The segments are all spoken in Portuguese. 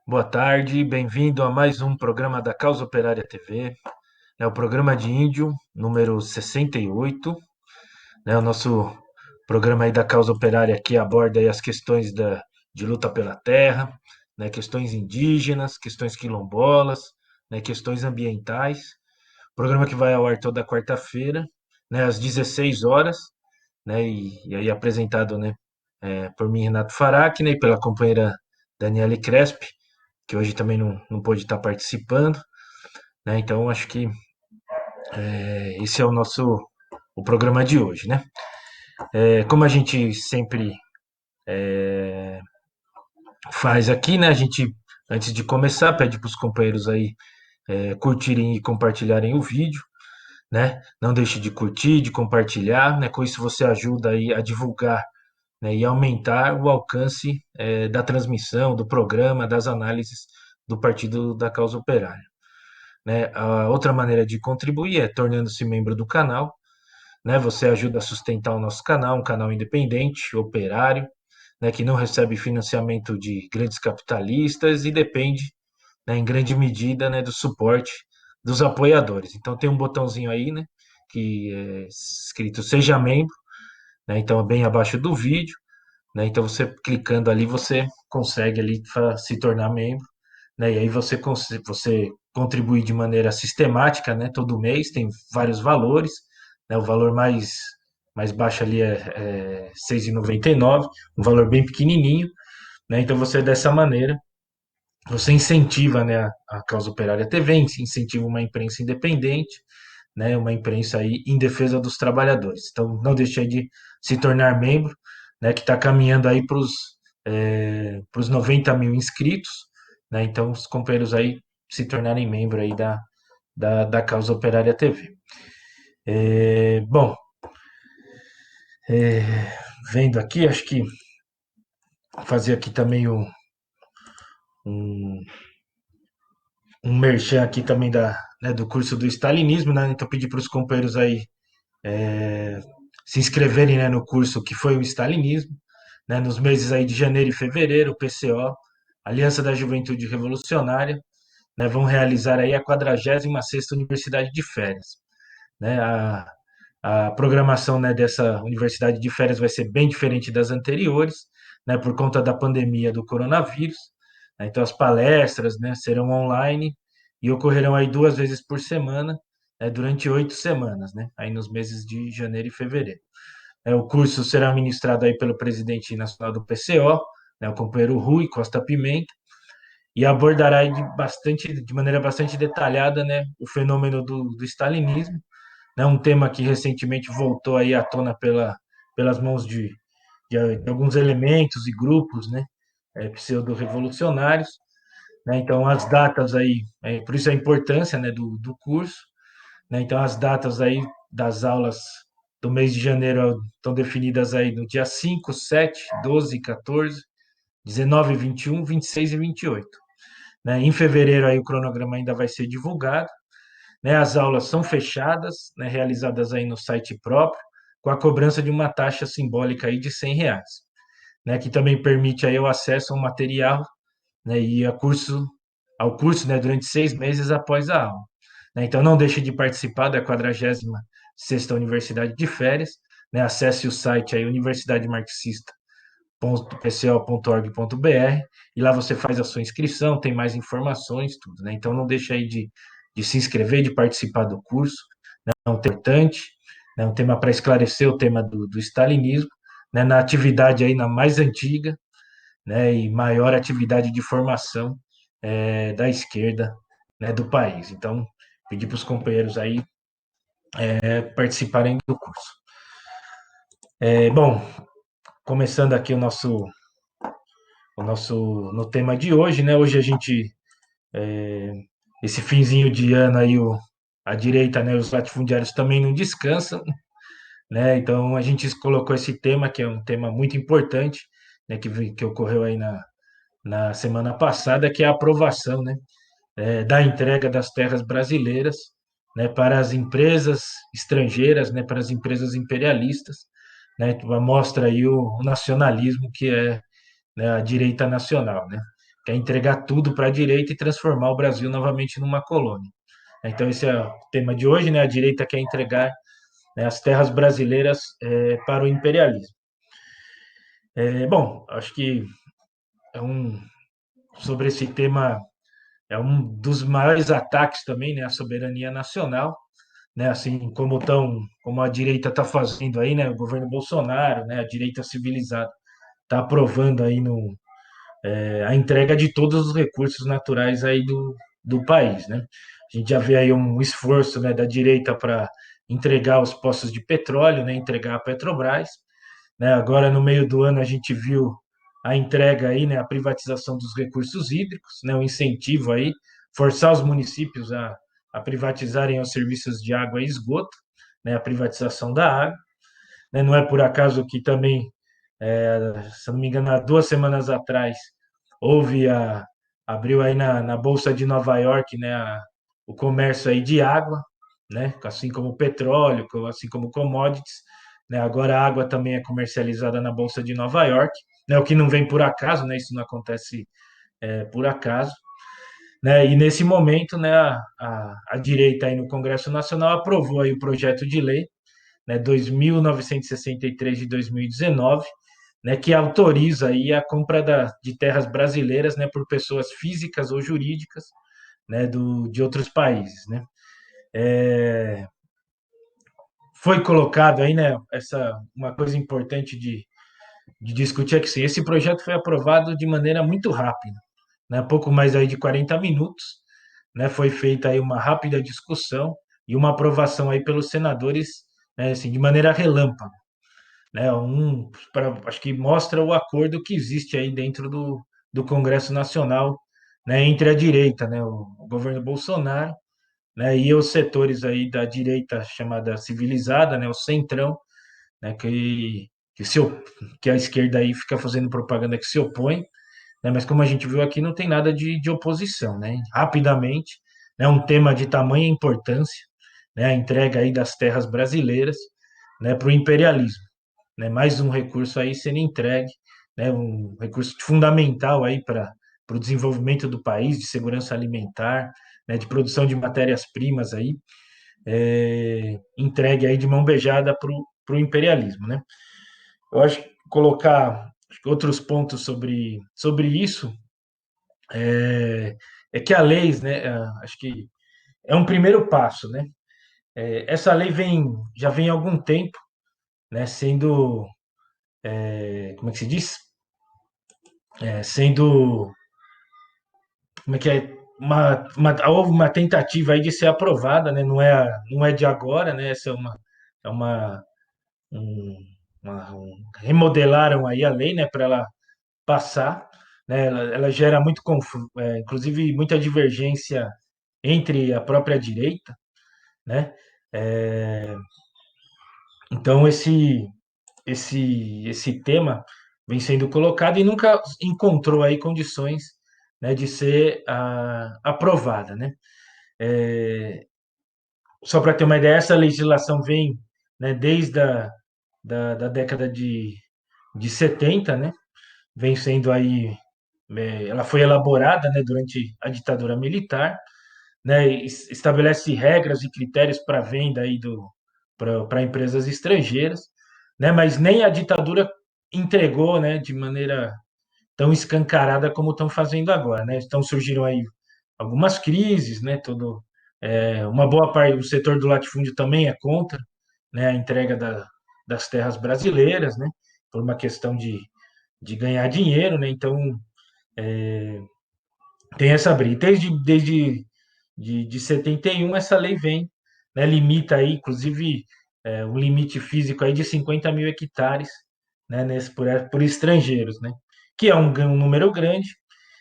Boa tarde, bem-vindo a mais um programa da Causa Operária TV. É o programa de Índio, número 68, né? O nosso programa aí da Causa Operária que aborda aí as questões de luta pela terra, né? Questões indígenas, questões quilombolas, né? Questões ambientais. Programa que vai ao ar toda quarta-feira, né? Às 16 horas, né? E aí apresentado, né? Por mim, Renato Farac, né? E pela companheira Daniele Crespi, que hoje também não pôde estar participando, né? Então acho que esse é o programa de hoje, né? Como a gente sempre faz aqui, né? A gente antes de começar pede para os companheiros aí curtirem e compartilharem o vídeo, né? Não deixe de curtir, de compartilhar, né? Com isso você ajuda aí a divulgar, né? E aumentar o alcance da transmissão, do programa, das análises do Partido da Causa Operária. Né? A outra maneira de contribuir é tornando-se membro do canal, né? Você ajuda a sustentar o nosso canal, um canal independente, operário, né? Que não recebe financiamento de grandes capitalistas e depende, né, em grande medida, né, do suporte dos apoiadores. Então tem um botãozinho aí, né, que é escrito Seja Membro, né? Então é bem abaixo do vídeo, né? Então você clicando ali, você consegue ali se tornar membro, né? E aí você contribui de maneira sistemática, né? Todo mês tem vários valores, né? O valor mais baixo ali é 6,99, um valor bem pequenininho, né? Então você dessa maneira você incentiva, né, a Causa Operária TV, incentiva uma imprensa independente, né, uma imprensa aí em defesa dos trabalhadores. Então não deixe aí de se tornar membro, né, que está caminhando aí para os 90 mil inscritos, né? Então os companheiros aí se tornarem membro aí da Causa Operária TV. Bom, vendo aqui, acho que fazer aqui também um, um merchan aqui também né, do curso do Stalinismo, né? Então pedir para os companheiros aí se inscreverem, né, no curso que foi o Stalinismo, né, nos meses aí de janeiro e fevereiro, o PCO, Aliança da Juventude Revolucionária, né, vão realizar aí a 46ª Universidade de Férias, né? A programação, né, dessa Universidade de Férias vai ser bem diferente das anteriores, né, por conta da pandemia do coronavírus, né? Então as palestras, né, serão online e ocorrerão aí 2 vezes por semana, né, durante 8 semanas, né, aí nos meses de janeiro e fevereiro. O curso será ministrado aí pelo presidente nacional do PCO, né, o companheiro Rui Costa Pimenta, e abordará aí de maneira bastante detalhada, né, o fenômeno do stalinismo, né, um tema que recentemente voltou aí à tona pelas mãos de alguns elementos e grupos, né, pseudo-revolucionários, né? Então as datas aí, por isso a importância, né, do curso, né? Então as datas aí das aulas do mês de janeiro estão definidas aí no dia 5, 7, 12, 14, 19, 21, 26 e 28, né? Em fevereiro aí o cronograma ainda vai ser divulgado, né? As aulas são fechadas, né, realizadas aí no site próprio, com a cobrança de uma taxa simbólica aí de R$ 100, né? Que também permite aí o acesso ao material, né, e ao curso, né, durante 6 meses após a aula, né? Então não deixe de participar da 46ª Universidade de Férias, né? Acesse o site aí universidademarxista.pco.org.br e lá você faz a sua inscrição, tem mais informações, tudo, né? Então não deixe aí de se inscrever, de participar do curso, né? É um tema importante, né? Um tema para esclarecer o tema do stalinismo, né? Na atividade aí na mais antiga, né, e maior atividade de formação da esquerda, né, do país. Então, pedir para os companheiros aí participarem do curso. Bom, começando aqui o nosso no tema de hoje, né? Hoje a gente esse finzinho de ano aí a direita, né, os latifundiários também não descansam, né? Então a gente colocou esse tema que é um tema muito importante, né, que ocorreu aí na semana passada, que é a aprovação, né, da entrega das terras brasileiras, né, para as empresas estrangeiras, né, para as empresas imperialistas, né, mostra aí o nacionalismo que é, né, a direita nacional, né. quer entregar tudo para a direita e transformar o Brasil novamente numa colônia. Então, esse é o tema de hoje, né? A direita quer entregar, né, as terras brasileiras para o imperialismo. Bom, acho que é sobre esse tema é um dos maiores ataques também, né, à soberania nacional, né, assim como a direita está fazendo aí, né, o governo Bolsonaro, né, a direita civilizada está aprovando aí a entrega de todos os recursos naturais aí do país, né? A gente já vê aí um esforço, né, da direita para entregar os postos de petróleo, né, entregar a Petrobras, né? Agora no meio do ano a gente viu a entrega aí, né, a privatização dos recursos hídricos, né, o incentivo aí, forçar os municípios a privatizarem os serviços de água e esgoto, né, a privatização da água, né? Não é por acaso que também, se eu não me engano, há 2 semanas atrás, houve abriu aí na Bolsa de Nova York, né, o comércio aí de água, né, assim como o petróleo, assim como commodities, né, agora a água também é comercializada na Bolsa de Nova York, né, o que não vem por acaso, né, isso não acontece por acaso, né, e nesse momento, né, a direita aí no Congresso Nacional aprovou aí o projeto de lei, né, 2.963 de 2019, né, que autoriza aí a compra de terras brasileiras, né, por pessoas físicas ou jurídicas, né, de outros países, né. Foi colocado aí, né, uma coisa importante de discutir é que sim, esse projeto foi aprovado de maneira muito rápida, né, pouco mais aí de 40 minutos, né, foi feita aí uma rápida discussão e uma aprovação aí pelos senadores, né, assim, de maneira relâmpago, né, acho que mostra o acordo que existe aí dentro do Congresso Nacional, né, entre a direita, né, o governo Bolsonaro, né, e os setores aí da direita chamada civilizada, né, o centrão, né, que, se, op- que a esquerda aí fica fazendo propaganda que se opõe, né, mas como a gente viu aqui, não tem nada de oposição, né, rapidamente, né, um tema de tamanha importância, né, a entrega aí das terras brasileiras, né, para o imperialismo, né, mais um recurso aí sendo entregue, né, um recurso fundamental aí para o desenvolvimento do país, de segurança alimentar, né, de produção de matérias-primas aí, entregue aí de mão beijada para o imperialismo, né? Eu acho que colocar outros pontos sobre isso é que a lei, né, acho que é um primeiro passo, né? Essa lei já vem há algum tempo, né, sendo, como é que se diz? Sendo, como é que é? Houve uma tentativa aí de ser aprovada, né? Não é de agora, né? Essa é um, remodelaram aí a lei, né, para ela passar, né? Ela gera inclusive muita divergência entre a própria direita, né? É, então esse tema vem sendo colocado e nunca encontrou aí condições, né, de ser aprovada, né? Só para ter uma ideia, essa legislação vem, né, desde da década de 70, né? Vem sendo aí, ela foi elaborada, né, durante a ditadura militar, né? Estabelece regras e critérios para venda aí para empresas estrangeiras, né? Mas nem a ditadura entregou, né, de maneira tão escancarada como estão fazendo agora, né? Então surgiram aí algumas crises, né? Uma boa parte do setor do latifúndio também é contra, né, a entrega das terras brasileiras, né? Por uma questão de ganhar dinheiro, né? Então tem essa briga. Desde de 71 essa lei vem, né? Limita aí, inclusive, um limite físico aí de 50 mil hectares, né? Por estrangeiros, né? Que é um número grande,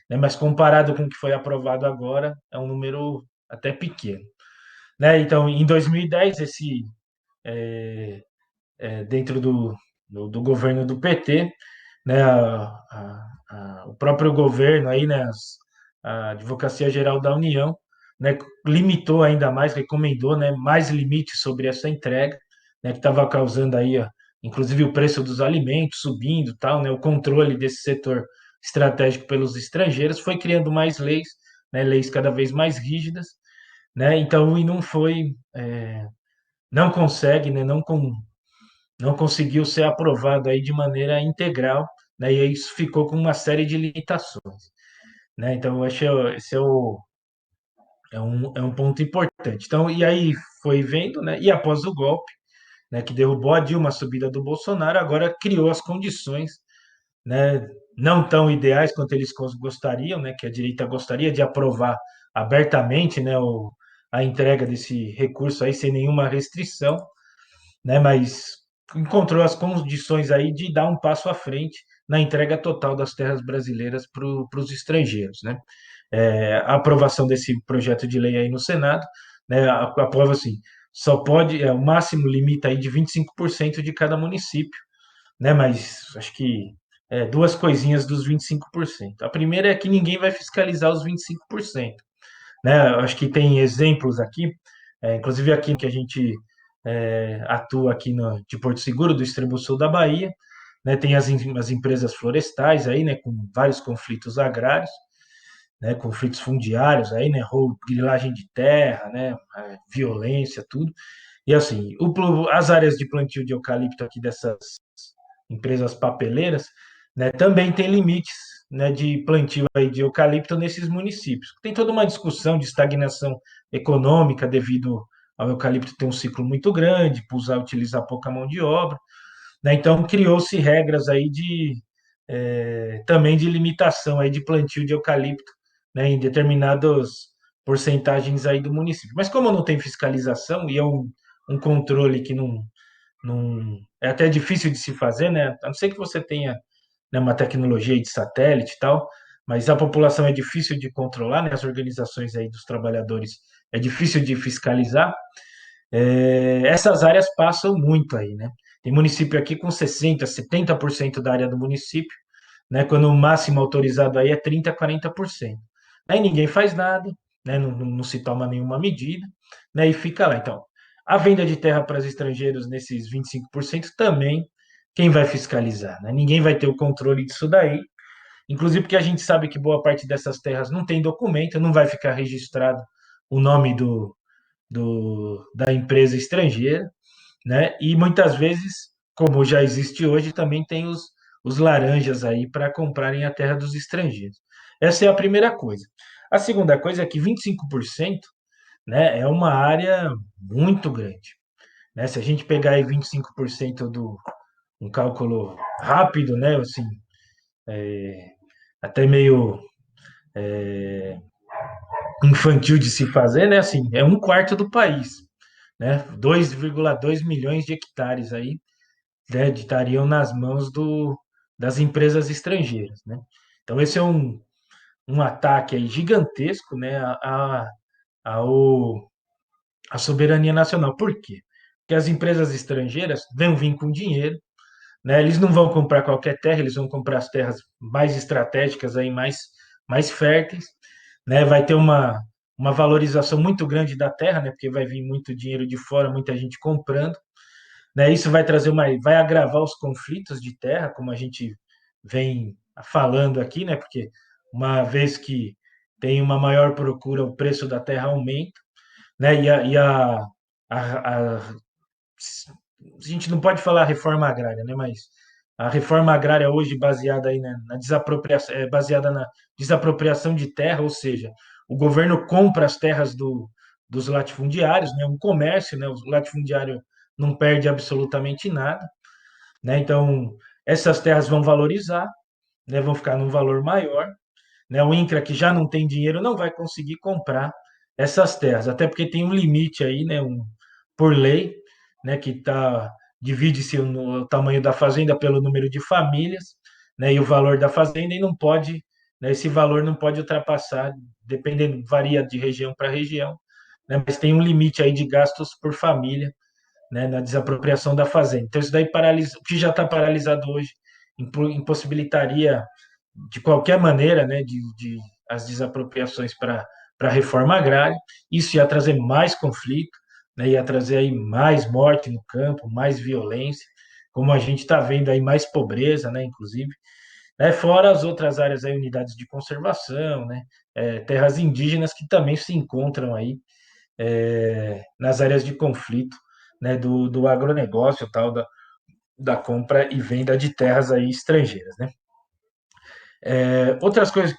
né? Mas comparado com o que foi aprovado agora, é um número até pequeno, né? Então, em 2010, dentro do governo do PT, né, o próprio governo aí, né, a Advocacia Geral da União, né, limitou ainda mais, recomendou, né, mais limites sobre essa entrega, né, que estava causando aí, ó, inclusive o preço dos alimentos subindo, tal, né, o controle desse setor estratégico pelos estrangeiros, foi criando mais leis, né, leis cada vez mais rígidas, né, então, e não foi, não consegue, né, não conseguiu ser aprovado aí de maneira integral, né, e aí isso ficou com uma série de limitações, né, então, eu acho que esse é um ponto importante. Então, e aí foi vendo, né, e após o golpe, né, que derrubou a Dilma, a subida do Bolsonaro, agora criou as condições, né, não tão ideais quanto eles gostariam, né, que a direita gostaria de aprovar abertamente, né, a entrega desse recurso aí sem nenhuma restrição, né, mas encontrou as condições aí de dar um passo à frente na entrega total das terras brasileiras para os estrangeiros, né? A aprovação desse projeto de lei aí no Senado, né, aprova assim, só pode, o máximo limita aí de 25% de cada município, né, mas acho que duas coisinhas dos 25%. A primeira é que ninguém vai fiscalizar os 25%, né? Eu acho que tem exemplos aqui, inclusive aqui que a gente atua aqui de Porto Seguro, do extremo sul da Bahia, né? Tem as empresas florestais aí, né? Com vários conflitos agrários, né? Conflitos fundiários aí, né? Roubo, grilagem de terra, né? Violência, tudo. E assim, as áreas de plantio de eucalipto aqui dessas empresas papeleiras, né, também tem limites, né, de plantio aí de eucalipto nesses municípios. Tem toda uma discussão de estagnação econômica devido ao eucalipto ter um ciclo muito grande, utilizar pouca mão de obra, né? Então criou-se regras aí também de limitação aí de plantio de eucalipto, né, em determinadas porcentagens aí do município. Mas como não tem fiscalização e é um controle que não é até difícil de se fazer, né? A não ser que você tenha, né, uma tecnologia de satélite e tal, mas a população é difícil de controlar, né? As organizações aí dos trabalhadores é difícil de fiscalizar. Essas áreas passam muito aí, né? Tem município aqui com 60, 70% da área do município, né? Quando o máximo autorizado aí é 30, 40%. Aí ninguém faz nada, né? Não se toma nenhuma medida, né? E fica lá. Então, a venda de terra para os estrangeiros nesses 25% também, quem vai fiscalizar, né? Ninguém vai ter o controle disso daí. Inclusive porque a gente sabe que boa parte dessas terras não tem documento, não vai ficar registrado o nome da empresa estrangeira, né? E muitas vezes, como já existe hoje, também tem os laranjas aí para comprarem a terra dos estrangeiros. Essa é a primeira coisa. A segunda coisa é que 25%, né, é uma área muito grande, né? Se a gente pegar aí 25% do um cálculo rápido, né, assim, até meio infantil de se fazer, né, assim, é um quarto do país, né? 2,2 milhões de hectares aí, né, estariam nas mãos das empresas estrangeiras, né? Então esse é um ataque aí gigantesco, né, ao, à soberania nacional. Por quê? Porque as empresas estrangeiras vão vir com dinheiro, né? Eles não vão comprar qualquer terra, eles vão comprar as terras mais estratégicas aí, mais férteis, né? Vai ter uma valorização muito grande da terra, né? Porque vai vir muito dinheiro de fora, muita gente comprando, né? Isso vai agravar os conflitos de terra, como a gente vem falando aqui, né? Porque uma vez que tem uma maior procura, o preço da terra aumenta, né? A gente não pode falar reforma agrária, né? Mas a reforma agrária hoje baseada aí na desapropriação, é baseada na desapropriação de terra, ou seja, o governo compra as terras dos latifundiários, né? Um comércio, né? O latifundiário não perde absolutamente nada, né? Então, essas terras vão valorizar, né? Vão ficar num valor maior, né? O INCRA, que já não tem dinheiro, não vai conseguir comprar essas terras, até porque tem um limite aí, né? Por lei, né? Divide-se o tamanho da fazenda pelo número de famílias, né? E o valor da fazenda e não pode, né? Esse valor não pode ultrapassar, dependendo, varia de região para região, né? Mas tem um limite aí de gastos por família, né, na desapropriação da fazenda. Então, isso daí paralisa, o que já está paralisado hoje impossibilitaria de qualquer maneira, né, as desapropriações para a reforma agrária. Isso ia trazer mais conflito, né, ia trazer aí mais morte no campo, mais violência, como a gente está vendo aí mais pobreza, né, inclusive. né? Fora as outras áreas aí, unidades de conservação, né? Terras indígenas que também se encontram aí nas áreas de conflito, né? Do agronegócio, tal, da compra e venda de terras aí estrangeiras, né? Outras coisas,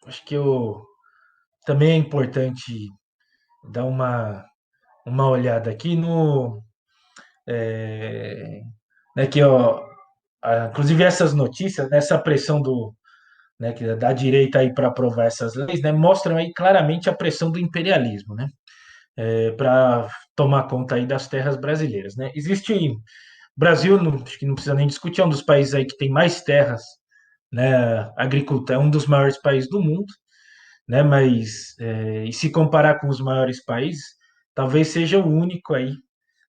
acho que também é importante dar uma olhada aqui né, que, ó, inclusive essas notícias, né, essa pressão né, da direita aí para aprovar essas leis, né, mostram aí claramente a pressão do imperialismo, né, para tomar conta aí das terras brasileiras, né. Existe Brasil, acho que não precisa nem discutir, é um dos países aí que tem mais terras, né, agricultura, é um dos maiores países do mundo, né? Mas e se comparar com os maiores países, talvez seja o único aí,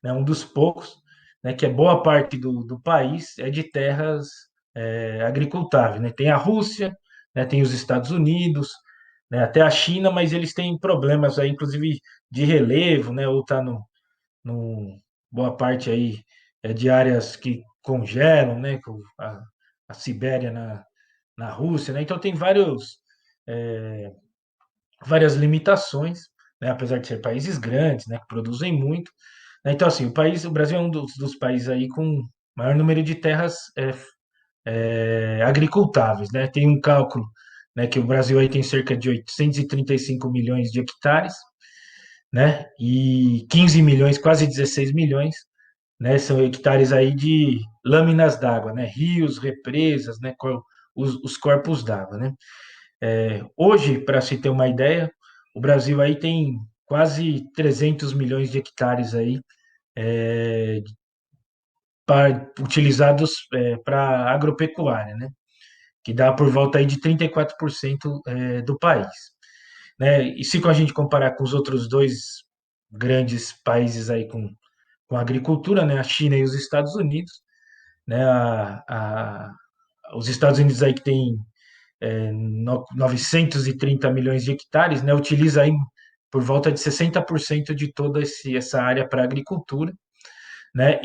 né? Um dos poucos, né? Que é boa parte do país é de terras agricultáveis, né? Tem a Rússia, né? Tem os Estados Unidos, né? Até a China, mas eles têm problemas aí, inclusive de relevo, né? Ou tá no boa parte aí de áreas que congelam, né? Com a Sibéria na Rússia, né? Então tem várias limitações, né, apesar de ser países grandes, né, que produzem muito, né. Então, assim, o Brasil é um dos países aí com maior número de terras agricultáveis, né. Tem um cálculo, né, que o Brasil aí tem cerca de 835 milhões de hectares, né, e 15 milhões, quase 16 milhões, né, são hectares aí de lâminas d'água, né, rios, represas, né, os corpos d'água, né. Hoje, para se ter uma ideia, o Brasil aí tem quase 300 milhões de hectares aí utilizados para agropecuária, né? Que dá por volta aí de 34% do país, né? E se a gente comparar com os outros dois grandes países aí com agricultura, né? A China e os Estados Unidos, né? Os Estados Unidos aí que tem 930 milhões de hectares, né, utiliza aí por volta de 60% de toda essa área para agricultura, né,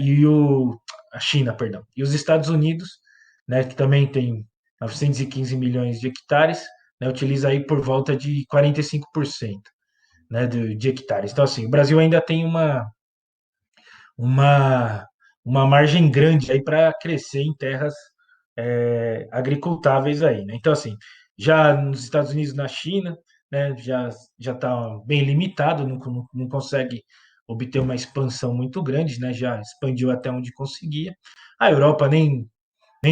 a China, perdão, e os Estados Unidos, né, que também tem 915 milhões de hectares, né, utiliza aí por volta de 45%, né, de hectares. Então, assim, o Brasil ainda tem uma, uma margem grande aí para crescer em terras agricultáveis aí, né? Então, assim, já nos Estados Unidos, na China, né, já está bem limitado, não consegue obter uma expansão muito grande, né? Já expandiu até onde conseguia. A Europa nem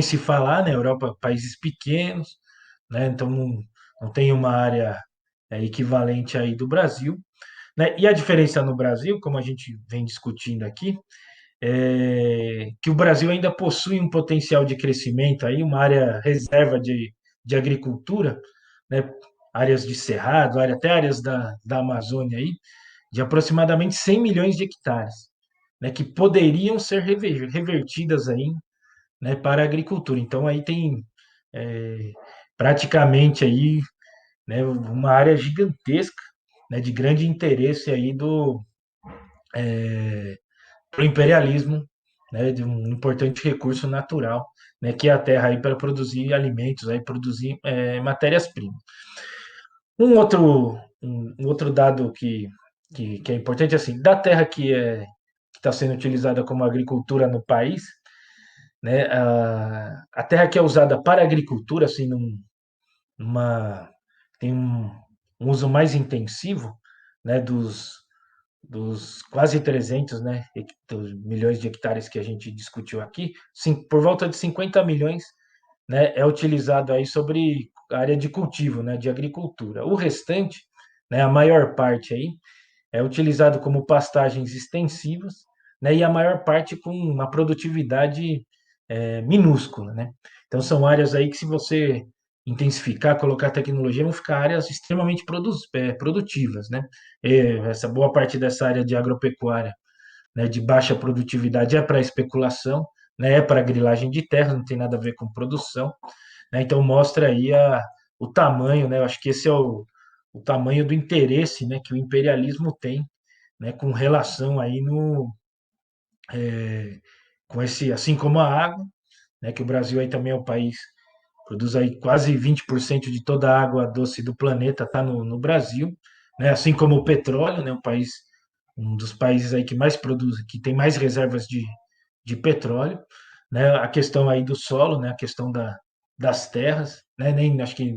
se falar, né? A Europa, países pequenos, né? Então não tem uma área equivalente aí do Brasil, né? E a diferença no Brasil, como a gente vem discutindo aqui, que o Brasil ainda possui um potencial de crescimento aí, uma área reserva de agricultura, né, áreas de cerrado, até áreas da Amazônia aí, de aproximadamente 100 milhões de hectares, né, que poderiam ser revertidas aí, né, para a agricultura. Então aí tem é, praticamente aí, né, uma área gigantesca, né, de grande interesse aí do imperialismo, né, de um importante recurso natural, né, que é a terra aí para produzir alimentos, aí produzir matérias-primas. Um outro dado que é importante, assim, da terra que está sendo utilizada como agricultura no país, né, a terra que é usada para agricultura, assim, numa, tem um uso mais intensivo, né, dos quase 300, né, milhões de hectares que a gente discutiu aqui, por volta de 50 milhões, né, é utilizado aí sobre a área de cultivo, né, de agricultura. O restante, né, a maior parte aí, é utilizado como pastagens extensivas, né, e a maior parte com uma produtividade minúscula, né? Então são áreas aí que se você intensificar, colocar tecnologia, vão ficar áreas extremamente produtivas, né? Essa boa parte dessa área de agropecuária, né, de baixa produtividade é para especulação, né, é para grilagem de terra, não tem nada a ver com produção, né? Então mostra aí o tamanho, né? Eu acho que esse é o tamanho do interesse, né, que o imperialismo tem, né, com relação aí com esse, assim como a água, né, que o Brasil aí também é o país produz aí quase 20% de toda a água doce do planeta está no Brasil, né? Assim como o petróleo, né? Um dos países aí que mais produz, que tem mais reservas de petróleo, né? A questão aí do solo, né? A questão das terras, né? Nem acho que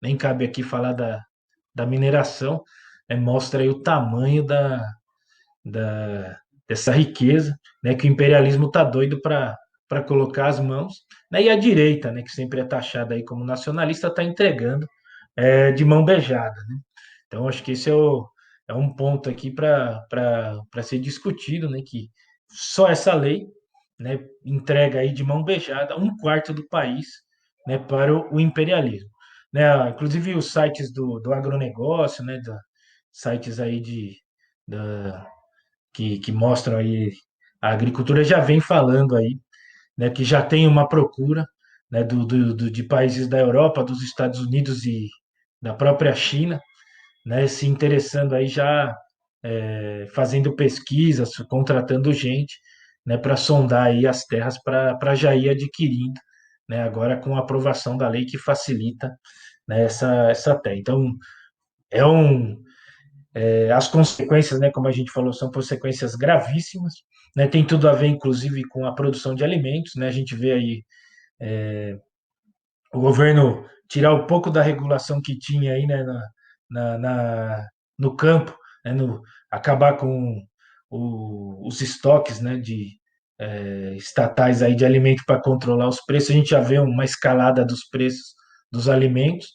nem cabe aqui falar da mineração, né? Mostra aí o tamanho da, dessa riqueza, né, que o imperialismo está doido para colocar as mãos, né, e a direita, né, que sempre é taxada aí como nacionalista, está entregando de mão beijada, né? Então, acho que esse é um ponto aqui para ser discutido, né, que só essa lei, né, entrega aí de mão beijada um quarto do país, né, para o imperialismo. Né, inclusive os sites do agronegócio, né, sites aí da, que mostram aí a agricultura já vem falando aí, né, que já tem uma procura, né, de países da Europa, dos Estados Unidos e da própria China, né, se interessando aí já fazendo pesquisas, contratando gente, né, para sondar aí as terras para já ir adquirindo, né, agora com a aprovação da lei que facilita, né, essa terra. Então, é um, as consequências, né, como a gente falou, são consequências gravíssimas, né, tem tudo a ver, inclusive, com a produção de alimentos, né, a gente vê aí o governo tirar um pouco da regulação que tinha aí, né, no campo, né, acabar com os estoques, né, de estatais aí de alimento para controlar os preços, a gente já vê uma escalada dos preços dos alimentos,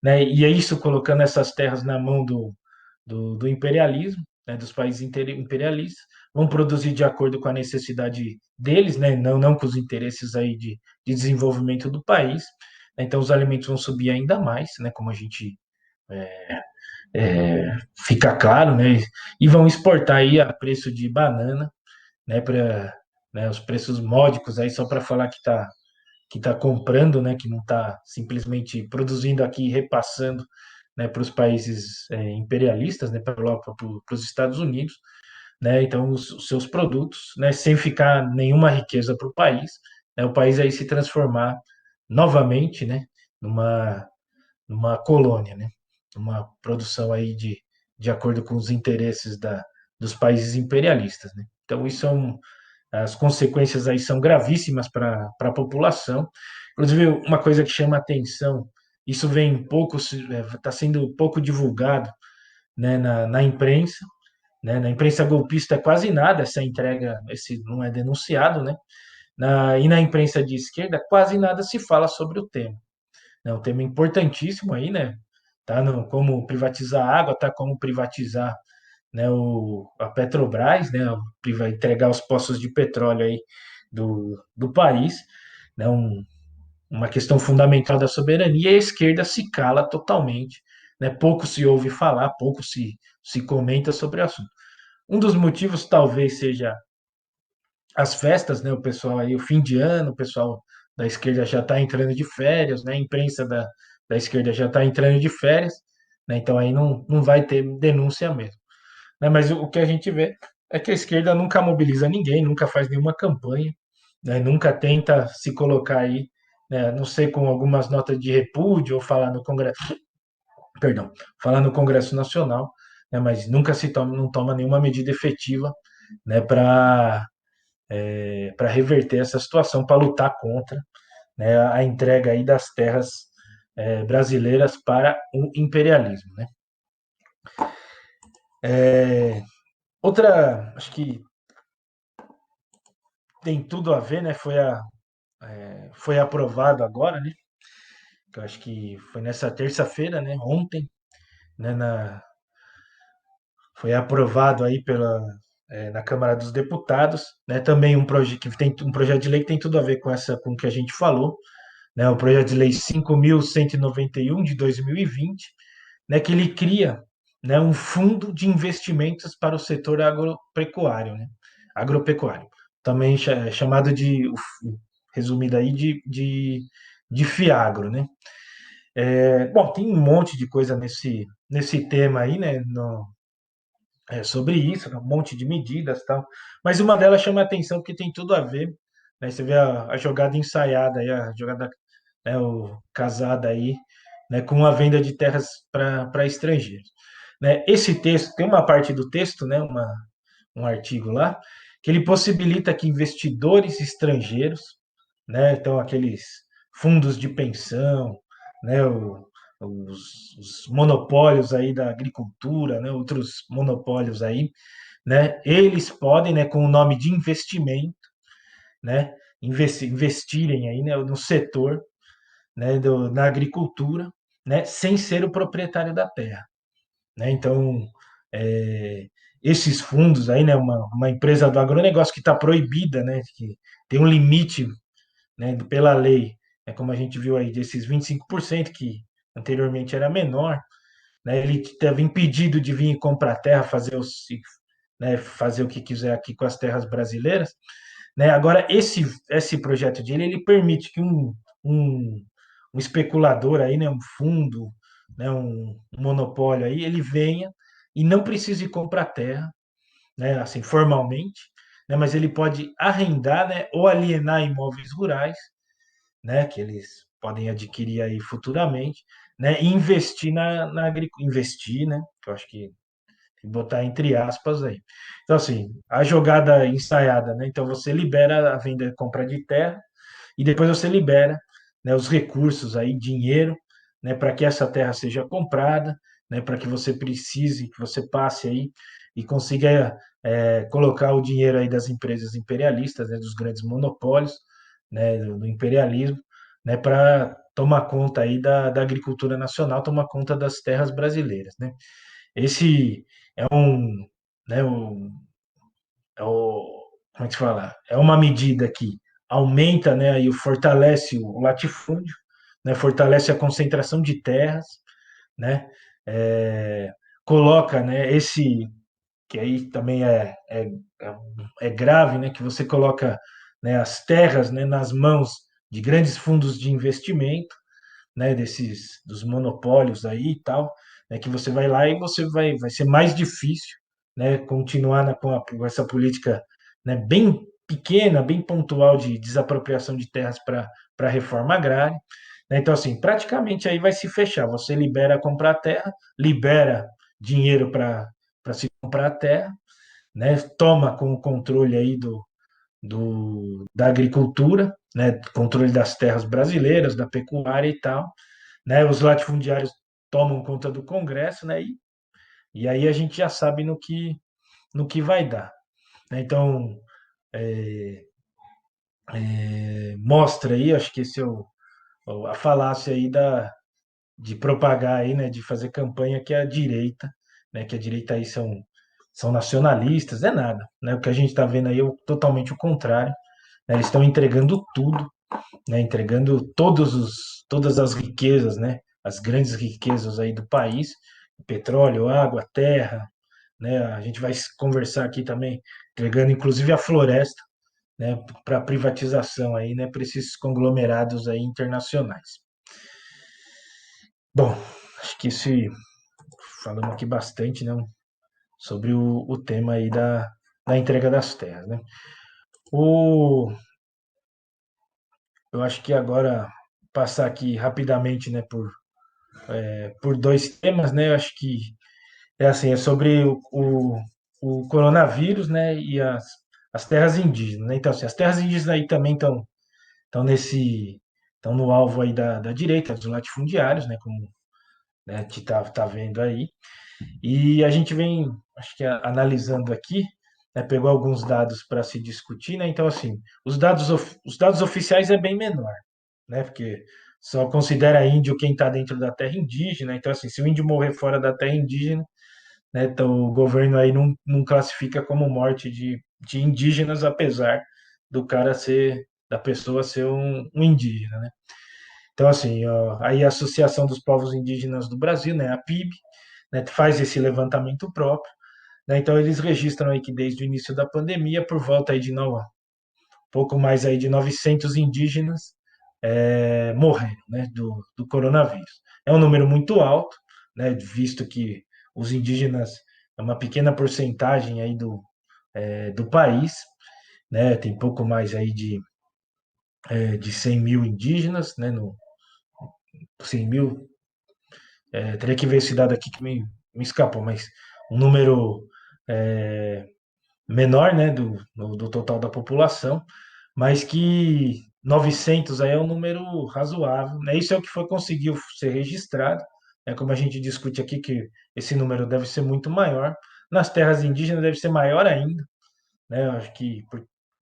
né, e é isso colocando essas terras na mão do imperialismo, né, dos países imperialistas, vão produzir de acordo com a necessidade deles, né, não com os interesses aí de desenvolvimento do país. Então, os alimentos vão subir ainda mais, né, como a gente fica claro, né, e vão exportar aí a preço de banana, né, para os preços módicos aí só para falar que tá comprando, né, que não está simplesmente produzindo aqui e repassando, né, para os países imperialistas, né, para os Estados Unidos, né, então os seus produtos, né, sem ficar nenhuma riqueza para o país, né, o país aí se transformar novamente, né, numa numa colônia, né, uma produção aí de acordo com os interesses dos países imperialistas, né. Então isso as consequências aí são gravíssimas para a população. Inclusive, uma coisa que chama atenção, isso vem pouco, está sendo pouco divulgado, né, na imprensa, né? Na imprensa golpista quase nada essa entrega, esse não é denunciado, né? E na imprensa de esquerda quase nada se fala sobre o tema. É um tema importantíssimo aí, né? Tá no, como privatizar a água, tá como privatizar, né, a Petrobras, né, vai entregar os poços de petróleo aí do país, né, uma questão fundamental da soberania, e a esquerda se cala totalmente, né, pouco se ouve falar, pouco se comenta sobre o assunto. Um dos motivos talvez seja as festas, né, o pessoal aí, o fim de ano, o pessoal da esquerda já está entrando de férias, né, a imprensa da esquerda já está entrando de férias, né, então aí não vai ter denúncia mesmo, né? Mas o que a gente vê é que a esquerda nunca mobiliza ninguém, nunca faz nenhuma campanha, né? Nunca tenta se colocar aí, né? Não sei, com algumas notas de repúdio ou falar no Congresso, perdão, falar no Congresso Nacional, né? Mas nunca não toma nenhuma medida efetiva, né? Para reverter essa situação, para lutar contra, né? A entrega aí das terras brasileiras para o imperialismo, né? Outra, acho que tem tudo a ver, né? Foi aprovado agora, né? Que eu acho que foi nessa terça-feira, né? Ontem, né? Foi aprovado aí na Câmara dos Deputados, né? Também um projeto que tem um projeto de lei que tem tudo a ver com o que a gente falou, né? O projeto de lei 5.191 de 2020, né? Que ele cria, né? Um fundo de investimentos para o setor agropecuário, né? Agropecuário, também chamado resumido aí de FIAGRO, né? Bom, tem um monte de coisa nesse tema aí, né? Sobre isso, né, um monte de medidas e tal. Mas uma delas chama a atenção porque tem tudo a ver, né? Você vê a jogada ensaiada aí, a jogada, né, casada aí, né, com a venda de terras para estrangeiros, né? Esse texto tem uma parte do texto, né, um artigo lá, que ele possibilita que investidores estrangeiros, né, então aqueles fundos de pensão, né, os monopólios aí da agricultura, né, outros monopólios aí, né, eles podem, né, com o nome de investimento, né, investirem aí, né, no setor, né, na agricultura, né, sem ser o proprietário da terra, né? Então, é, esses fundos aí, né, uma empresa do agronegócio que está proibida, né, que tem um limite, né, pela lei, é como a gente viu aí, desses 25% que anteriormente era menor, né, ele estava impedido de vir comprar terra, né, fazer o que quiser aqui com as terras brasileiras, né? Agora, esse projeto de lei, ele permite que um, um especulador aí, né, um fundo, né, um monopólio aí, ele venha e não precise comprar terra, né, assim, formalmente, né, mas ele pode arrendar, né, ou alienar imóveis rurais, né, que eles podem adquirir aí futuramente, né, e investir na agricultura, investir, né, que eu acho que botar entre aspas aí. Então, assim, a jogada ensaiada, né? Então, você libera a venda e compra de terra e depois você libera, né, os recursos aí, dinheiro, né, para que essa terra seja comprada, né, para que você precise, que você passe aí e consiga colocar o dinheiro aí das empresas imperialistas, né, dos grandes monopólios, né, do imperialismo, né, para tomar conta aí da agricultura nacional, tomar conta das terras brasileiras, né? Esse é um, né, como é que se fala? É uma medida que aumenta, né, e fortalece o latifúndio, né, fortalece a concentração de terras, né, é, coloca, né, esse que aí também é grave, né, que você coloca, né, as terras, né, nas mãos de grandes fundos de investimento, né, dos monopólios aí e tal, né, que você vai lá e você vai ser mais difícil, né, continuar com essa política, né, bem pequena, bem pontual de desapropriação de terras para reforma agrária, né? Então, assim, praticamente aí vai se fechar. Você libera comprar terra, libera dinheiro para se comprar terra, né? Toma com o controle aí da agricultura, né? Controle das terras brasileiras, da pecuária e tal, né? Os latifundiários tomam conta do Congresso, né? E aí a gente já sabe no que vai dar, né? Então, mostra aí, acho que esse é a falácia aí de propagar aí, né? De fazer campanha que é a direita, né? Que a direita aí são nacionalistas, é nada, né? O que a gente está vendo aí é totalmente o contrário, né? Eles estão entregando tudo, né? Entregando todas as riquezas, né? As grandes riquezas aí do país, petróleo, água, terra, né? A gente vai conversar aqui também, entregando inclusive a floresta, né? Para privatização aí, né? Para esses conglomerados aí internacionais. Bom, acho que esse falamos aqui bastante, né? Sobre o tema aí da entrega das terras, né? O, eu acho que agora passar aqui rapidamente, né? Por dois temas, né? Eu acho que é assim, é sobre o coronavírus, né, e as terras indígenas, né? Então, assim, as terras indígenas aí também estão no alvo aí da direita, dos latifundiários, né, como, né, a gente tá vendo aí. E a gente vem, acho que analisando aqui, né, pegou alguns dados para se discutir, né? Então, assim, os dados oficiais é bem menor, né? Porque só considera índio quem está dentro da terra indígena. Então, assim, se o índio morrer fora da terra indígena, né? Então, o governo aí não classifica como morte de indígenas, apesar da pessoa ser um indígena, né? Então, assim, ó, aí a Associação dos Povos Indígenas do Brasil, né, a PIB, né, faz esse levantamento próprio, né? Então, eles registram aí que desde o início da pandemia, por volta aí de pouco mais aí de 900 indígenas morreram, né, do coronavírus. É um número muito alto, né, visto que os indígenas é uma pequena porcentagem aí do país, né, tem pouco mais aí de 100 mil indígenas, né, 100 mil, teria que ver esse dado aqui que me escapou, mas um número é, menor, né, do total da população, mas que 900 aí é um número razoável, né? Isso é o que foi conseguiu ser registrado, é como a gente discute aqui que esse número deve ser muito maior. Nas terras indígenas deve ser maior ainda, né? Eu acho que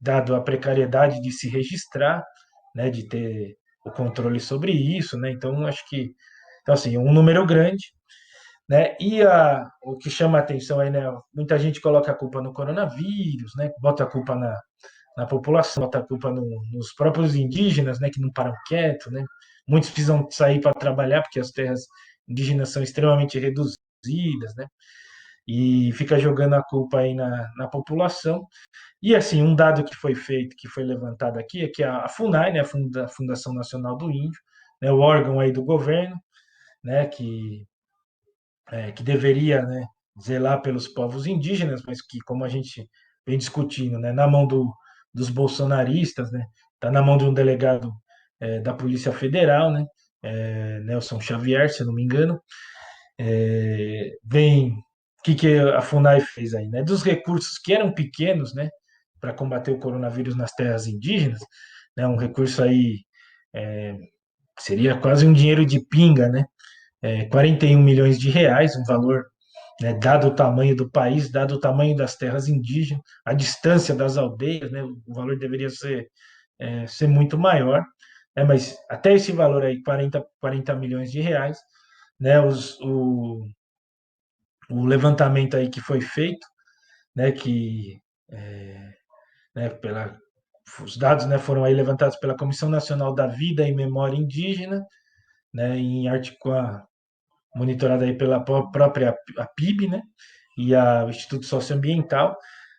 dado a precariedade de se registrar, né, de ter o controle sobre isso, né? Então acho que então assim, um número grande, né? E o que chama a atenção aí, né? Muita gente coloca a culpa no coronavírus, né? Bota a culpa na população, bota a culpa nos próprios indígenas, né? Que não param quieto, né? Muitos precisam sair para trabalhar porque as terras indígenas são extremamente reduzidas, né? E fica jogando a culpa aí na população. E assim, um dado que foi feito, que foi levantado aqui, é que a FUNAI, né, a Fundação Nacional do Índio, né, o órgão aí do governo, né, que deveria, né, zelar pelos povos indígenas, mas que, como a gente vem discutindo, né, na mão dos bolsonaristas, né, está na mão de um delegado da Polícia Federal, né, Nelson Xavier, se eu não me engano, vem que a FUNAI fez aí, né? Dos recursos que eram pequenos, né, para combater o coronavírus nas terras indígenas, né, um recurso aí que seria quase um dinheiro de pinga, né? 41 milhões de reais, um valor, né, dado o tamanho do país, dado o tamanho das terras indígenas, a distância das aldeias, né, o valor deveria ser muito maior, né, mas até esse valor aí, 40 milhões de reais, né, o levantamento aí que foi feito, né, né, os dados, né, foram aí levantados pela Comissão Nacional da Vida e Memória Indígena, né, monitorada aí pela própria a PIB, né, e o Instituto Socioambiental,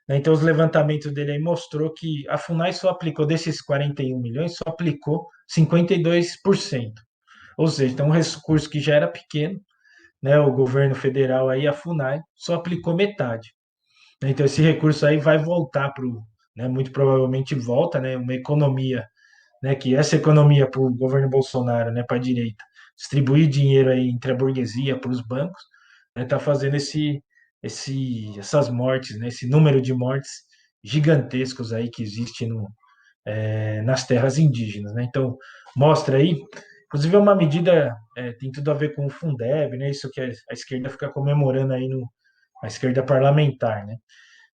né. Então os levantamentos dele aí mostrou que a FUNAI só aplicou desses 41 milhões, só aplicou 52%. Ou seja, então um recurso que já era pequeno, né, o governo federal aí, a FUNAI, só aplicou metade. Então, esse recurso aí vai voltar para o, né, muito provavelmente volta, né, uma economia, né, que essa economia para o governo Bolsonaro, né, para a direita, distribuir dinheiro aí entre a burguesia para os bancos, né, tá fazendo essas mortes, né, esse número de mortes gigantescos aí que existe nas terras indígenas, né? Então, mostra aí, inclusive é uma medida, tem tudo a ver com o Fundeb, né? Isso que a esquerda fica comemorando aí a esquerda parlamentar, né?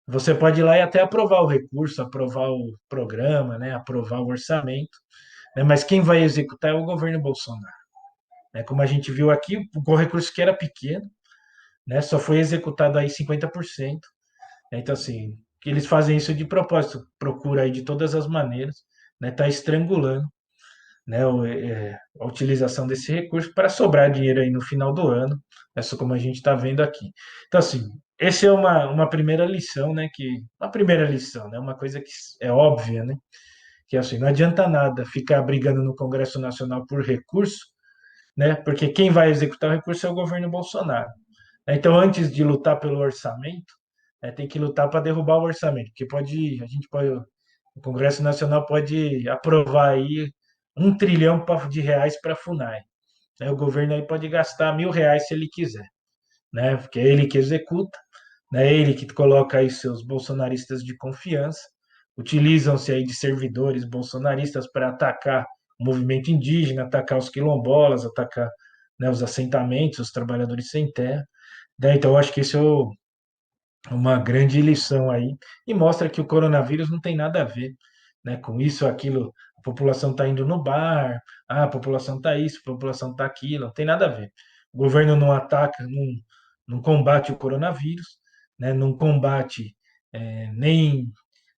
Você pode ir lá e até aprovar o recurso, aprovar o programa, né, aprovar o orçamento, né, mas quem vai executar é o governo Bolsonaro. Né? Como a gente viu aqui, o recurso que era pequeno, né, só foi executado aí 50%. Né? Então, assim, que eles fazem isso de propósito, procura aí de todas as maneiras, né, tá estrangulando, né, a utilização desse recurso para sobrar dinheiro aí no final do ano, essa como a gente está vendo aqui. Então, assim, essa é uma primeira lição, né, uma primeira lição, né, uma coisa que é óbvia, né, que assim, não adianta nada ficar brigando no Congresso Nacional por recurso, né, porque quem vai executar o recurso é o governo Bolsonaro. Então, antes de lutar pelo orçamento, tem que lutar para derrubar o orçamento, porque o Congresso Nacional pode aprovar aí 1 trilhão de reais para a FUNAI. Né? O governo aí pode gastar R$ 1.000 se ele quiser, né? Porque é ele que executa, né? É ele que coloca aí seus bolsonaristas de confiança, utilizam-se aí de servidores bolsonaristas para atacar o movimento indígena, atacar os quilombolas, atacar, né, os assentamentos, os trabalhadores sem terra. Né? Então, eu acho que isso uma grande lição aí e mostra que o coronavírus não tem nada a ver, né, com isso, aquilo, a população está indo no bar, a população está isso, a população está aquilo, não tem nada a ver. O governo não ataca, não combate o coronavírus, né, não combate nem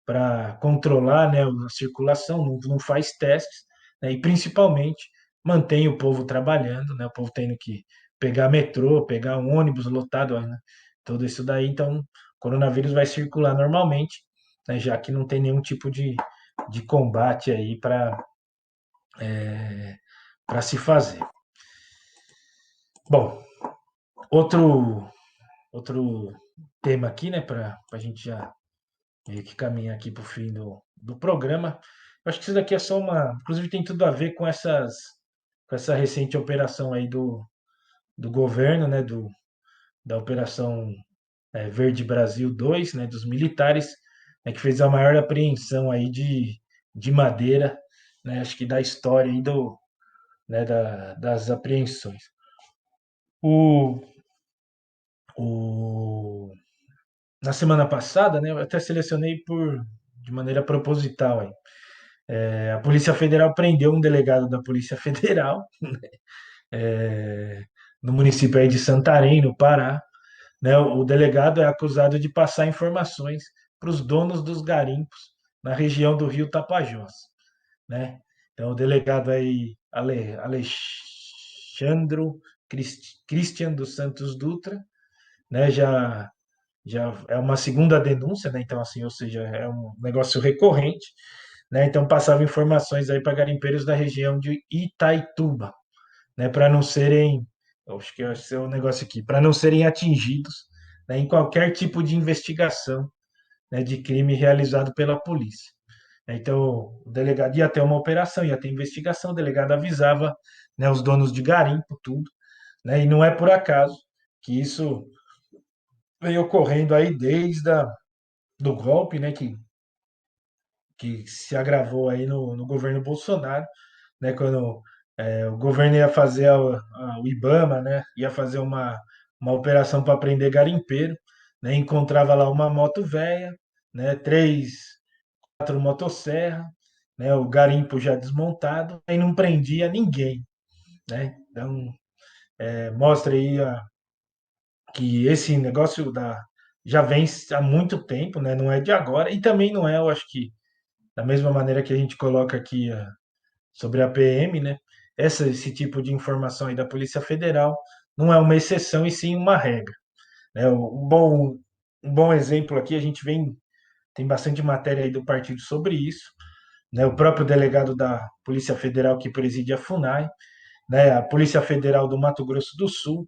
para controlar, né, a circulação, não faz testes, né, e principalmente mantém o povo trabalhando, né, o povo tendo que pegar metrô, pegar um ônibus lotado, né, tudo isso daí, então o coronavírus vai circular normalmente, né, já que não tem nenhum tipo de combate aí para se fazer. Bom, outro tema aqui, né, para a gente já meio que caminhar aqui para o fim do programa, Eu acho que isso daqui é só uma. Inclusive, tem tudo a ver com com essa recente operação aí do governo, né? Da Operação Verde Brasil 2, né? Dos militares, né, que fez a maior apreensão aí de madeira, né? Acho que da história aí das apreensões. O, o, Na semana passada, né? Eu até selecionei de maneira proposital aí. A Polícia Federal prendeu um delegado da Polícia Federal é, no município aí de Santarém, no Pará, né? O delegado é acusado de passar informações para os donos dos garimpos na região do Rio Tapajós, né? Então, o delegado aí, Alexandro Christian dos Santos Dutra, né? Já é uma segunda denúncia, né? Então, assim, ou seja, é um negócio recorrente, né? Então, passava informações aí para garimpeiros da região de Itaituba, né, para não serem, eu acho que esse é o negócio aqui, para não serem atingidos, né, em qualquer tipo de investigação, né, de crime realizado pela polícia. Então, o delegado ia ter uma operação, ia ter investigação, o delegado avisava, né, os donos de garimpo, tudo, né, e não é por acaso que isso vem ocorrendo aí do golpe, né, que se agravou aí no governo Bolsonaro, né, quando o governo ia fazer o IBAMA, né, ia fazer uma operação para prender garimpeiro, né, encontrava lá uma moto velha, né, três, quatro motosserra, né, o garimpo já desmontado, e não prendia ninguém, né? Então, mostra aí que esse negócio já vem há muito tempo, né, não é de agora, e também não é, eu acho que, da mesma maneira que a gente coloca aqui sobre a PM, né? Esse tipo de informação aí da Polícia Federal não é uma exceção e sim uma regra, né? Um bom exemplo aqui, tem bastante matéria aí do partido sobre isso, né? O próprio delegado da Polícia Federal que preside a FUNAI, né? A Polícia Federal do Mato Grosso do Sul,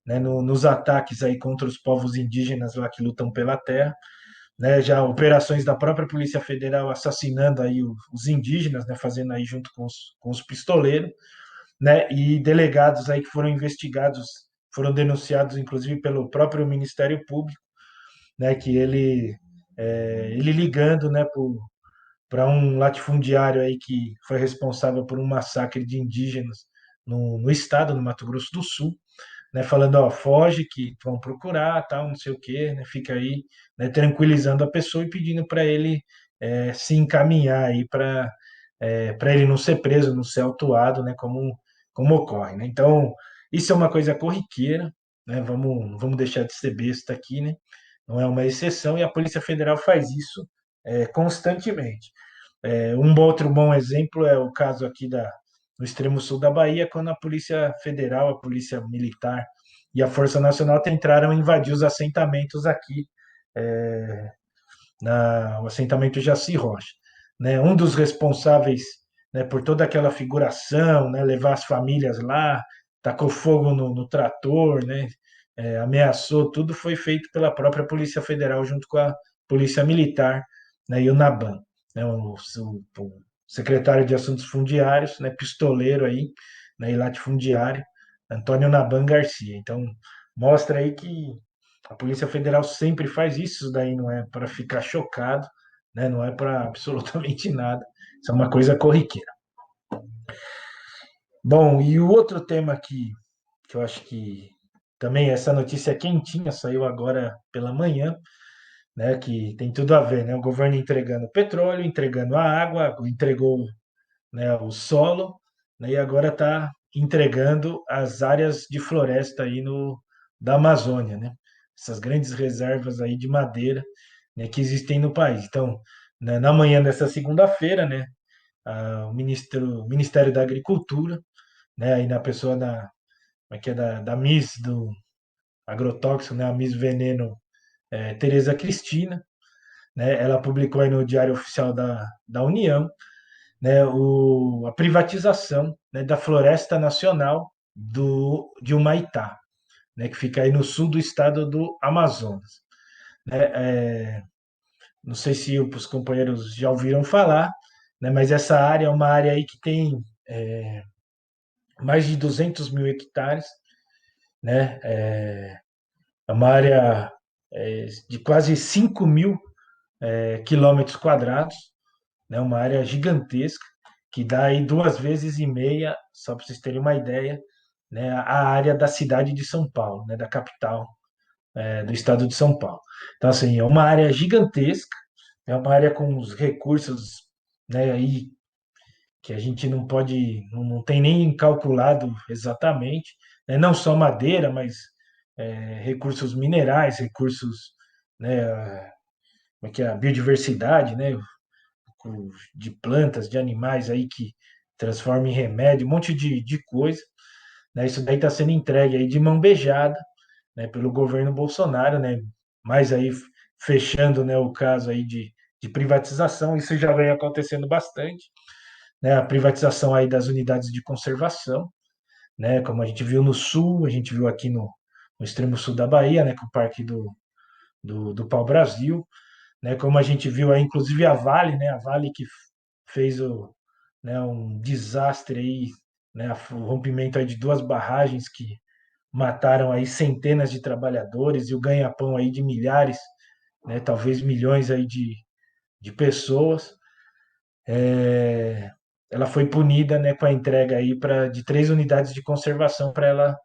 né? Nos ataques aí contra os povos indígenas lá que lutam pela terra, né? Já operações da própria Polícia Federal assassinando aí os indígenas, né? Fazendo aí junto com os pistoleiros, né? E delegados aí que foram investigados, foram denunciados, inclusive, pelo próprio Ministério Público, né? Que ele ligando, né? Para um latifundiário aí que foi responsável por um massacre de indígenas no estado, no Mato Grosso do Sul, né, falando, ó, foge que vão procurar, tal, não sei o quê, né, fica aí, né, tranquilizando a pessoa e pedindo para ele se encaminhar aí para ele não ser preso, não ser autuado, né, como ocorre, né? Então, isso é uma coisa corriqueira, né? Vamos deixar de ser besta aqui, né? Não é uma exceção e a Polícia Federal faz isso constantemente. Outro bom exemplo é o caso aqui no extremo sul da Bahia, quando a Polícia Federal, a Polícia Militar e a Força Nacional tentaram invadir os assentamentos aqui, é, o assentamento Jaci Rocha, né? Um dos responsáveis, né, por toda aquela figuração, né, levar as famílias lá, tacou fogo no trator, né, ameaçou, tudo foi feito pela própria Polícia Federal junto com a Polícia Militar, né, e o NABAM, né, o secretário de Assuntos Fundiários, né, pistoleiro aí, né, e latifundiário, Antônio Naban Garcia. Então, mostra aí que a Polícia Federal sempre faz isso, isso daí não é para ficar chocado, né? Não é para absolutamente nada. Isso é uma coisa corriqueira. Bom, e o outro tema aqui, que eu acho que também essa notícia quentinha, saiu agora pela manhã, né? Que tem tudo a ver, né? O governo entregando petróleo, entregando a água, entregou, né, o solo, né, e agora está entregando as áreas de floresta aí da Amazônia, né? Essas grandes reservas aí de madeira, né, que existem no país. Então, né, na manhã dessa segunda-feira, né, o Ministério da Agricultura, né, aí na pessoa como é que é, da Miss do agrotóxico, né, a Miss Veneno, Tereza Cristina, né, ela publicou aí no Diário Oficial da União, né, a privatização, né, da Floresta Nacional de Humaitá, né, que fica aí no sul do estado do Amazonas. Né? Não sei se os companheiros já ouviram falar, né? Mas essa área é uma área aí que tem mais de 200 mil hectares, né? É uma área de quase 5 mil quilômetros quadrados, né? Uma área gigantesca, que dá aí 2 vezes e meia, só para vocês terem uma ideia, né? A área da cidade de São Paulo, né? Da capital, do estado de São Paulo. Então, assim, é uma área gigantesca, é uma área com os recursos, né, aí que a gente não pode, não tem nem calculado exatamente, né? Não só madeira, mas recursos minerais, recursos, né, como é que é, a biodiversidade, né, de plantas, de animais aí que transforma em remédio, um monte de coisa, né? Isso daí está sendo entregue aí de mão beijada, né, pelo governo Bolsonaro, né? Mais aí fechando, né, o caso aí de privatização, isso já vem acontecendo bastante, né? A privatização aí das unidades de conservação, né? Como a gente viu no sul, a gente viu aqui no extremo sul da Bahia, né? Com o Parque do Pau-Brasil, né? Como a gente viu aí, inclusive a Vale, né? A Vale que fez né, um desastre aí, né? O rompimento aí de duas barragens que mataram aí centenas de trabalhadores e o ganha-pão aí de milhares, né? Talvez milhões aí de pessoas. É, ela foi punida, né, com a entrega aí de 3 unidades de conservação para ela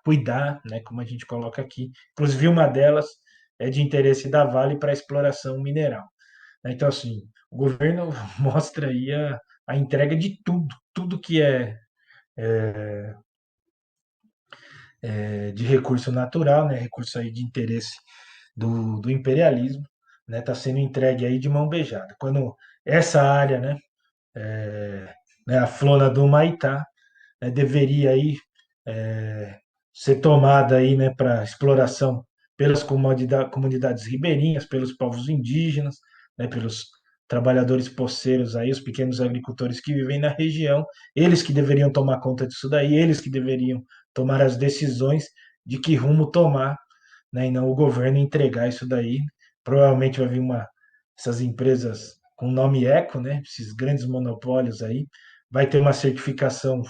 cuidar, né, como a gente coloca aqui. Inclusive uma delas é de interesse da Vale para exploração mineral, né? Então assim, o governo mostra aí a entrega de tudo que de recurso natural, né, recurso aí de interesse do imperialismo, né, está sendo entregue aí de mão beijada. Quando essa área, né, a flora do Humaitá, né, deveria aí ser tomada aí, né, para exploração pelas comunidades ribeirinhas, pelos povos indígenas, né, pelos trabalhadores poceiros aí, os pequenos agricultores que vivem na região, eles que deveriam tomar conta disso daí, eles que deveriam tomar as decisões de que rumo tomar, né, e não o governo entregar isso daí. Provavelmente vai vir essas empresas com nome eco, né, esses grandes monopólios aí, vai ter uma certificação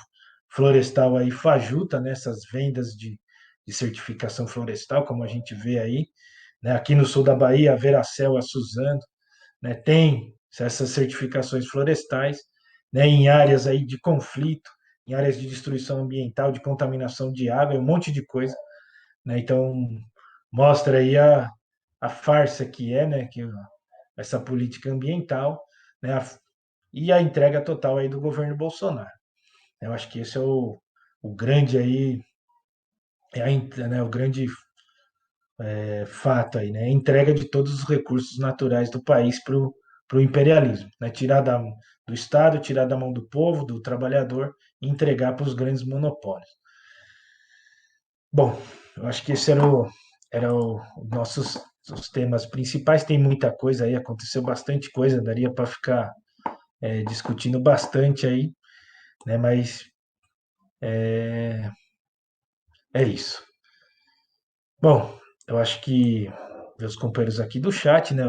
florestal aí fajuta, né, essas vendas de certificação florestal, como a gente vê aí, né, aqui no sul da Bahia, a Veracel, a Suzano, né, tem essas certificações florestais, né, em áreas aí de conflito, em áreas de destruição ambiental, de contaminação de água, um monte de coisa, né? Então mostra aí a farsa que é, né, essa política ambiental, né, e a entrega total aí do governo Bolsonaro. Eu acho que esse é o grande aí, né, o grande fato aí, né, a entrega de todos os recursos naturais do país para o imperialismo, né, tirar do Estado, tirar da mão do povo, do trabalhador e entregar para os grandes monopólios. Bom, eu acho que esse era os nossos os temas principais. Tem muita coisa aí, aconteceu bastante coisa, daria para ficar discutindo bastante aí, né? Mas é isso. Bom, eu acho que meus companheiros aqui do chat, né?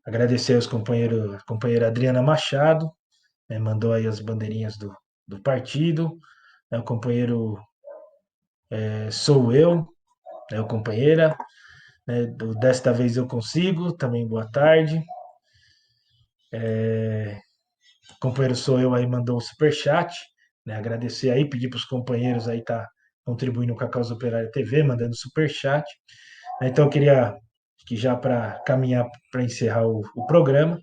Agradecer aos companheiros, a companheira Adriana Machado, né, mandou aí as bandeirinhas do partido, né, o companheiro Sou Eu, né, o companheira, né, Desta Vez Eu Consigo, também boa tarde. O companheiro Sou Eu aí mandou o superchat, né, agradecer aí, pedir para os companheiros aí tá contribuindo com a Causa Operária TV, mandando superchat. Então eu queria que já para caminhar para encerrar o programa,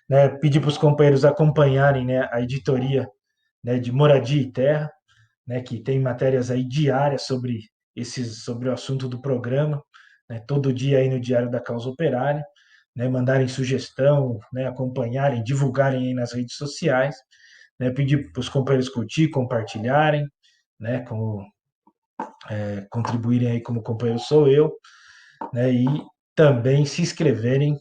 né, pedir para os companheiros acompanharem, né, a editoria, né, de Moradia e Terra, né, que tem matérias aí diárias sobre o assunto do programa, né, todo dia aí no Diário da Causa Operária, né, mandarem sugestão, né, acompanharem, divulgarem aí nas redes sociais, né, pedir para os companheiros curtir, compartilharem, né, como contribuírem aí como companheiro sou eu, né, e também se inscreverem,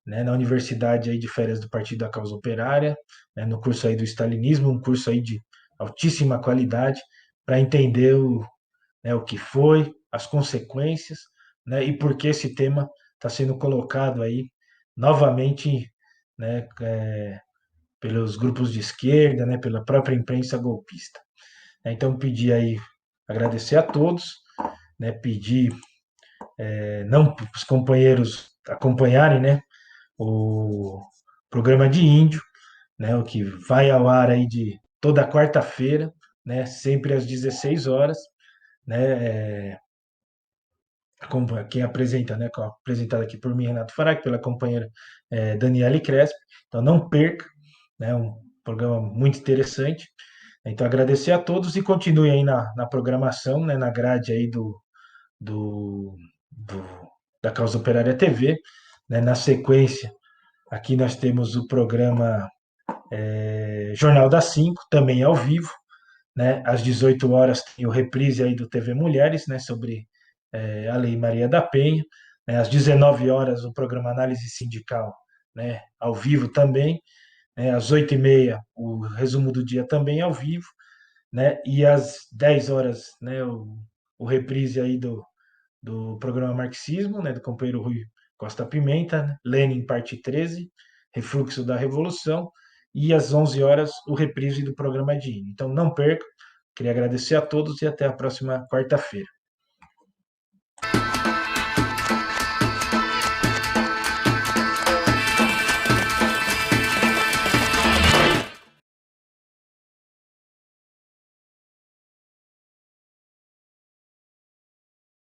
né, na Universidade aí de Férias do Partido da Causa Operária, né, no curso aí do Stalinismo, um curso aí de altíssima qualidade, para entender né, o que foi, as consequências, né, e por que esse tema está sendo colocado aí novamente, né, pelos grupos de esquerda, né, pela própria imprensa golpista. Então, pedir aí, agradecer a todos, né, pedir não para os companheiros acompanharem, né, o programa de índio, né, o que vai ao ar aí de toda quarta-feira, né, sempre às 16 horas, né, quem apresenta, né, apresentado aqui por mim, Renato Farac, pela companheira Daniele Crespo. Então não perca, né, um programa muito interessante. Então agradecer a todos e continue aí na programação, né, na grade aí do, do da Causa Operária TV, né, na sequência. Aqui nós temos o programa Jornal das 5, também ao vivo, né? Às 18 horas tem o reprise aí do TV Mulheres, né? Sobre a Lei Maria da Penha. Né? Às 19 horas o programa Análise Sindical, né? Ao vivo também. Né? Às 8h30 o resumo do dia também ao vivo, né? E às 10 horas, né? O reprise aí do programa Marxismo, né? Do companheiro Rui Costa Pimenta, né? Lenin, parte 13, Refluxo da Revolução, e às 11 horas o reprise do programa Dini. Então não perca, queria agradecer a todos e até a próxima quarta-feira.